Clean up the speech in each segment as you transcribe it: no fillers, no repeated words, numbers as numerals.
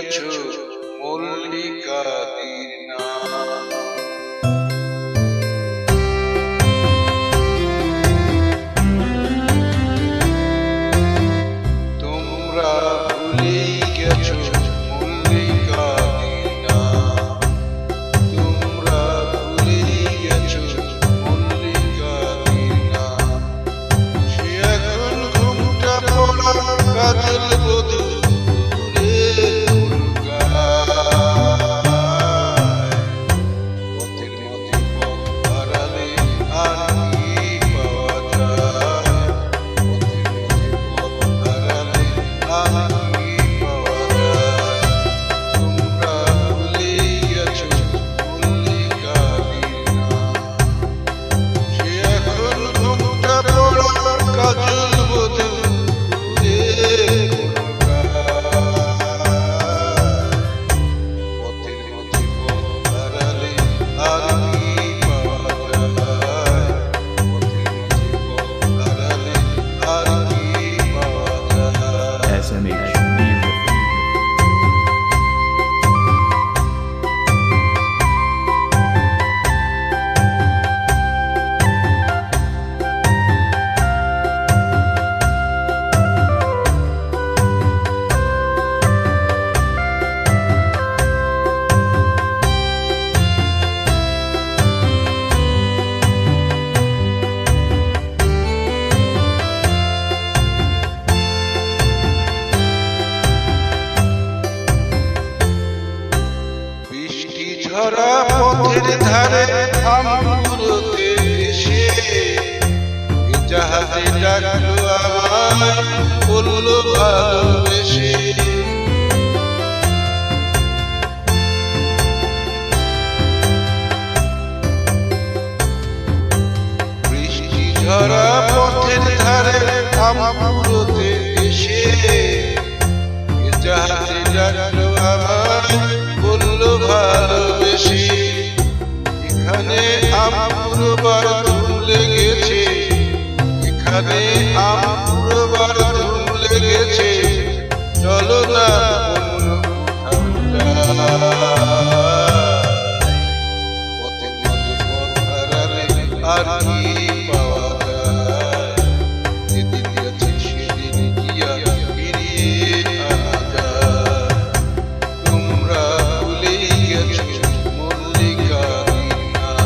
গেছো মল্লিকাদির নাম। তোমরা ভুলেই গেছো মল্লিকাদির নাম। তোমরা ভুলেই গেছো মল্লিকাদির নাম। সে এখন ঘুমটা পড়া কাজল বধূ ঝরা পথের ধারে আমগুলোতে এসে জাহাজে ডাকলো আমায় বললো ভালোবেসে। বৃষ্টি ঝরা পথের ধারে আমগুলোতে এসে জাহাজে ডাকলো আমায় বললো ভালোবেসে। এখানে আমপুরবার ধুম লেগেছে, এখানে আমপুরবার ধুম লেগেছে, চলো না পথে পথে পথ হারালে আর কি পাওয়া যায়। যেদিন গেছে সেদিন কি আর ফিরিয়ে আনা যায়। তোমরা ভুলেই গেছো মল্লিকাদির নাম।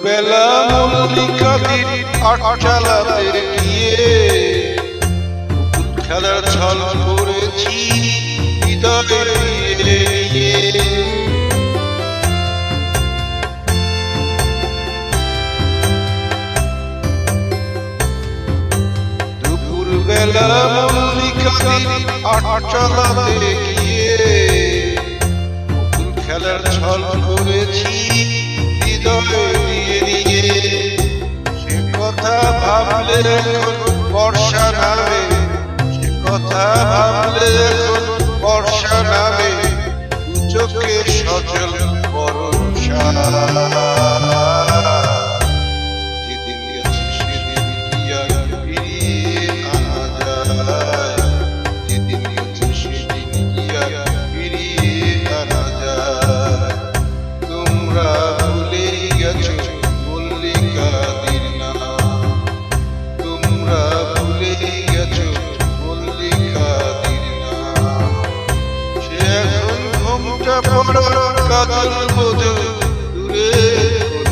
বেলা মল্লিকাদির আটচালাতে গিয়ে পুতুল খেলার ছল করেছি হৃদয়ে নিয়ে। দুপুর বেলা মল্লিকাদির আটচালাতে গিয়ে পুতুল খেলার ছল করেছি হৃদয়ে নিয়ে। সে কথা ভাবলে এখন বর্ষা নামে, সে কথা ভাবলে এখন বর্ষা নামে, দু চোখে সজল বর্ষা। যেদিন গেছে সেদিন কি আর ফিরিয়ে আনা যায়। যেদিন গেছে সেদিন কি আর ফিরিয়ে আনা যায়। তোমরা ভুলেই গেছো মল্লিকাদির নাম। তোমরা ভুলেই গেছো মল্লিকাদির নাম। সে এখন ঘুমটা পড়া কাজল বধূ দূরে কোন